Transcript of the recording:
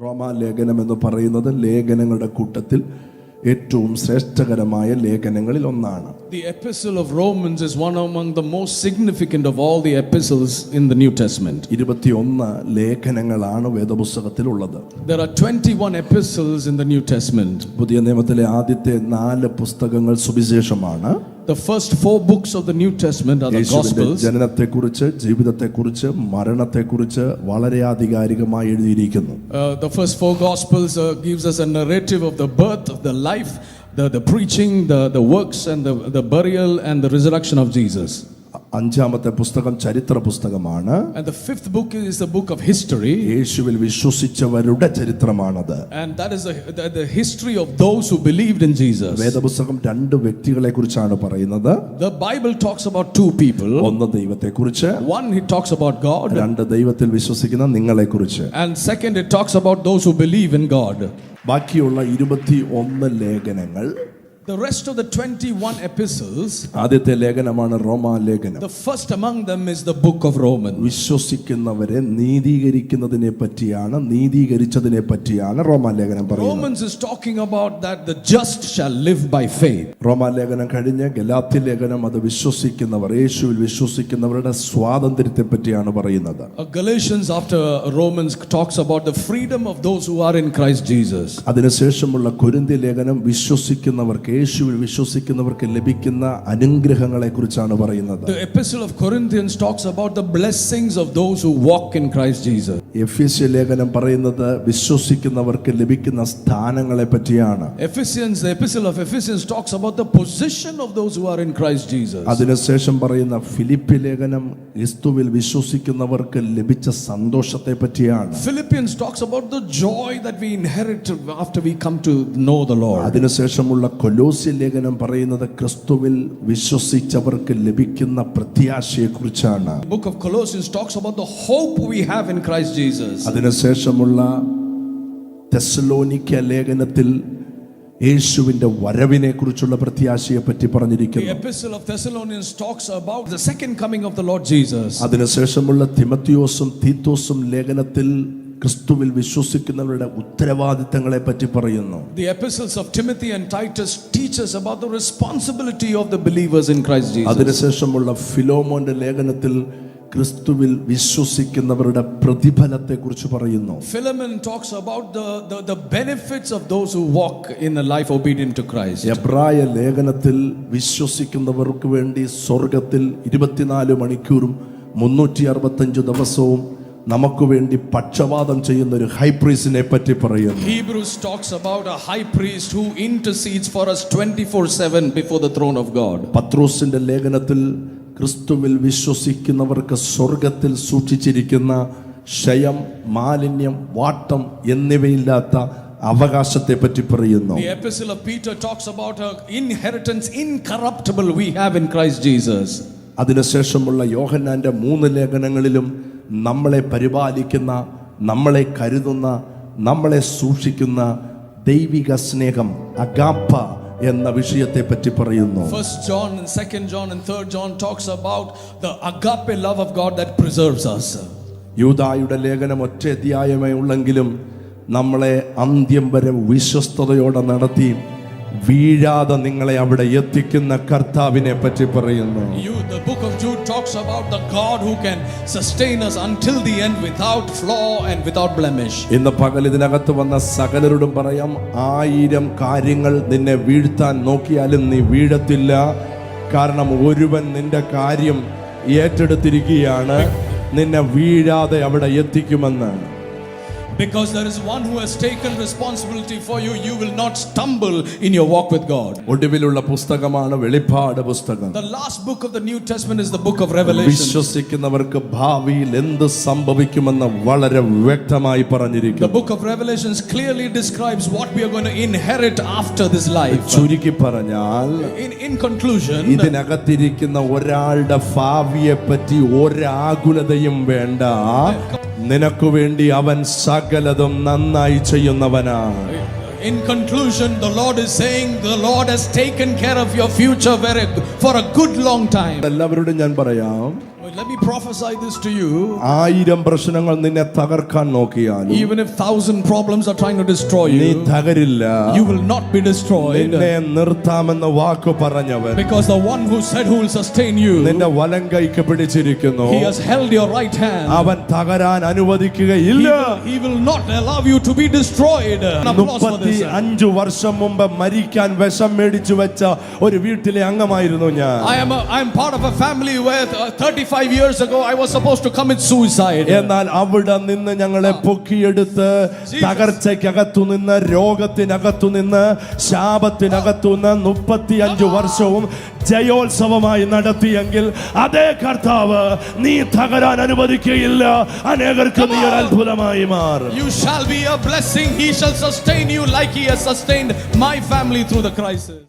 റോമാലേഖനം എന്ന് പറയുന്നത് ലേഖനങ്ങളുടെ കൂട്ടത്തിൽ ഏറ്റവും ശ്രേഷ്ഠകരമായ ലേഖനങ്ങളിൽ ഒന്നാണ്. The epistle of Romans is one among the most significant of all the epistles in the New Testament. 21 ലേഖനങ്ങളാണ് വേദപുസ്തകത്തിലുള്ളത്. There are 21 epistles in the New Testament. പുതിയ നിയമത്തിലെ ആദ്യത്തെ 4 പുസ്തകങ്ങൾ സുവിശേഷമാണ്. The first 4 books of the New Testament are the Gospels. ജനനത്തെക്കുറിച്ച്, ജീവിതത്തെക്കുറിച്ച്, മരണത്തെക്കുറിച്ച് വളരെ ആധികാരികമായി എഴുതിയിരിക്കുന്നു. The first 4 Gospels gives us a narrative of the birth, of the life, the preaching, the works and the burial and the resurrection of Jesus. അഞ്ചാമത്തെ പുസ്തകം ചരിത്ര പുസ്തകമാണ്. And the 5th book is the book of history. യേശുവിൽ വിശ്വസിച്ചവരുടെ ചരിത്രമാണത്. And that is the history of those who believed in Jesus. വേദപുസ്തകം 2 വ്യക്തികളെ കുറിച്ചാണ് പറയുന്നത്. The Bible talks about 2 people. ഒന്ന് ദൈവത്തെക്കുറിച്ച്, One, it talks about God. 2 ദൈവത്തിൽ വിശ്വസിക്കുന്ന നിങ്ങളെക്കുറിച്ച്. And second, it talks about those who believe in God. ബാക്കിയുള്ള 21 ലേഖനങ്ങൾ, The rest of the 21 epistles, ആദ്യത്തെ ലേഖനമാണ് റോമാലേഖനം. the first among them is the book of Romans. വിശ്വസിക്കുന്നവരെ നീതീകരിക്കുന്നതിനെ പറ്റിയാണ്, നീതീകരിച്ചതിനെ പറ്റിയാണ് റോമാലേഖനം പറയുന്നത്. Romans is talking about that the just shall live by faith. റോമാലേഖനം കഴിഞ്ഞ് ഗലാത്യ ലേഖനം അത് വിശ്വസിക്കുന്നവർ, യേശുവിൽ വിശ്വസിക്കുന്നവരുടെ സ്വാതന്ത്ര്യത്തെ പറ്റിയാണ് പറയുന്നത്. Galatians after Romans talks about the freedom of those who are in Christ Jesus. അതിനുശേഷമുള്ള കൊരിന്ത്യ ലേഖനം വിശ്വസിക്കുന്നവർക്ക്, യേശുവിൽ വിശ്വസിക്കുന്നവർക്ക് ലഭിക്കുന്ന അനുഗ്രഹങ്ങളെ കുറിച്ചാണ് പറയുന്നത്. The epistle of Corinthians talks about the blessings of those who walk in Christ Jesus. എഫേസ്യ ലേഖനം പറയുന്നത് വിശ്വസിക്കുന്നവർക്ക് ലഭിക്കുന്ന സ്ഥാനങ്ങളെ പറ്റിയാണ്. The epistle of Ephesians talks about the position of those who are in Christ Jesus. അതിനുശേഷം പറയുന്ന ഫിലിപ്പി ലേഖനം ക്രിസ്തുവിൽ വിശ്വസിക്കുന്നവർക്ക് ലഭിച്ച സന്തോഷത്തെ പറ്റിയാണ്. Philippians talks about the joy that we inherit after we come to know the Lord. അതിനുശേഷമുള്ള കൊലോസ്യ ലേഖനം പറയുന്നത് ക്രിസ്തുവിൽ വിശ്വസിച്ചവർക്ക് ലഭിക്കുന്ന പ്രത്യാശയെ കുറിച്ചാണ്. The book of Colossians talks about the hope we have in Christ Jesus. അതിനുശേഷമുള്ള തെസ്സലോനിക്ക ലേഖനത്തിൽ യേശുവിന്റെ വരവിനെ കുറിച്ചുള്ള പ്രത്യാശയെ പറ്റി പറഞ്ഞിരിക്കുന്നു. The epistle of Thessalonians talks about the second coming of the Lord Jesus. അതിനുശേഷമുള്ള തിമത്തിയോസും തീത്തോസും ലേഖനത്തിൽ ക്രിസ്തുവിൽ വിശ്വസിക്കുന്നവരുടെ ഉത്തരവാദിത്തങ്ങളെ പറ്റി പറയുന്നു. The epistles of Timothy and Titus teach us about the responsibility of the believers in Christ Jesus. അതിനുശേഷമുള്ള ഫിലോമോന്റെ ലേഖനത്തിൽ ക്രിസ്തുവിൽ വിശ്വസിക്കുന്നവരുടെ പ്രതിഫലത്തെ കുറിച്ച് പറയുന്നു. Philemon talks about the benefits of those who walk in a life obedient to Christ. എബ്രായ ലേഖനത്തിൽ വിശ്വസിക്കുന്നവർക്ക് വേണ്ടി സ്വർഗ്ഗത്തിൽ 24 മണിക്കൂറും 365 ദിവസവും നമുക്ക് വേണ്ടി പക്ഷവാദം ചെയ്യുന്ന ഒരു ഹൈ പ്രീസ്റ്റിനെ പറ്റി പറയുന്നു. Hebrews talks about a high priest who intercedes for us 24/7 before the throne of God. പത്രോസിന്റെ ലേഖനത്തിൽ ക്രിസ്തുവിൽ വിശ്വസിക്കുന്നവർക്ക് സ്വർഗ്ഗത്തിൽ സൂക്ഷിച്ചിരിക്കുന്ന ക്ഷയം, മാലിന്യം, വാട്ടം എന്നിവയില്ലാത്ത അവകാശത്തെ പറ്റി പറയുന്നു. The epistle of Peter talks about an inheritance incorruptible we have in Christ Jesus. അതിനുശേഷമുള്ള യോഹന്നാന്റെ 3 ലേഖനങ്ങളിലും നമ്മളെ പരിപാലിക്കുന്ന, നമ്മളെ കരുതുന്ന, നമ്മളെ സൂക്ഷിക്കുന്ന ദൈവിക സ്നേഹം അഗാപ്പ എന്ന വിഷയത്തെ പറ്റി പറയുന്നു. 1 John and 2 John and 3 John talks about the agape love of God that preserves us. യൂദായുടെ ലേഖനം ഒറ്റ അധ്യായമേ ഉള്ളെങ്കിലും നമ്മളെ അന്ത്യം വരെ വിശ്വസ്തയോടെ നടത്തി വീഴാതെ നിങ്ങളെ അവിടെ എത്തിക്കുന്ന കർത്താവിനെ പറ്റി പറയുന്നു. The book of Jude talks about the God who can sustain us until the end without flaw and without blemish. ഇന്ന് പകൽ ഇതിനകത്ത് വന്ന സകലരോടും പറയാം, 1000 കാര്യങ്ങൾ നിന്നെ വീഴ്ത്താൻ നോക്കിയാലും നീ വീഴത്തില്ല. കാരണം ഒരുവൻ നിന്റെ കാര്യം ഏറ്റെടുത്തിരിക്കുകയാണ്, നിന്നെ വീഴാതെ അവിടെ എത്തിക്കുമെന്ന്. Because there is one who has taken responsibility for you, you will not stumble in your walk with God. ഒടുവിലുള്ള പുസ്തകമാണ് വെളിപ്പാട് പുസ്തകം. The last book of the New Testament is the book of Revelation. വിശ്വസിക്കുന്നവർക്ക് ഭാവിയിൽ എന്ത് സംഭവിക്കുമെന്ന് വളരെ വ്യക്തമായി പറഞ്ഞിരിക്കുന്നു. The book of Revelations clearly describes what we are going to inherit after this life. ചുരുക്കി പറഞ്ഞാൽ, in conclusion, ഇതിനകത്തിരിക്കുന്ന ഒരാളുടെ ഭാവിയെ പറ്റി ഒരാകുലതയും വേണ്ട. നിനക്ക് വേണ്ടി അവൻ സകലതും നന്നായി ചെയ്യുന്നവനാണ്. In conclusion, the Lord is saying the Lord has taken care of your future for a good long time. എല്ലാവരോടും ഞാൻ പറയാം, Let me prophesy this to you. 1000 പ്രശ്നങ്ങൾ നിന്നെ തകർക്കാൻ നോക്കിയാൽ Even if 1,000 problems are trying to destroy നീ you, തകരില്ല. you will not be destroyed. നിന്നെ നിർത്താമെന്ന് വാക്ക് പറഞ്ഞവൻ Because the one who said who will sustain you, നിന്റെ വലം കൈക്ക് പിടിച്ചിരിക്കുന്നു. he has held your right hand. അവൻ തകരാൻ അനുവദിക്കുകയില്ല. He will not allow you to be destroyed. An applause for this. 35 വർഷം മുമ്പ് മരിക്കാൻ വിഷം മേടിച്ചു വെച്ച ഒരു വീട്ടിലെ അംഗമായിരുന്നു ഞാൻ. I am part of a family where 35 years ago I was supposed to commit suicide. എന്നാൽ അവിടെ നിന്ന് ഞങ്ങളെ പൊക്കിയെടുത്ത് തകർച്ചയ്ക്കകത്തു നിന്ന്, രോഗത്തിനകത്തു നിന്ന്, ശാപത്തിനകത്തു നിന്ന് 35 വർഷവും ജയോത്സവമായി നടത്തിയെങ്കിൽ അതേ കർത്താവ് നീ തകരാൻ അനുവദിക്കുകയില്ല. അനേകർക്ക് നീ ഒരു അത്ഭുതമായി മാറും. You shall be a blessing. He shall sustain you like he has sustained my family through the crisis.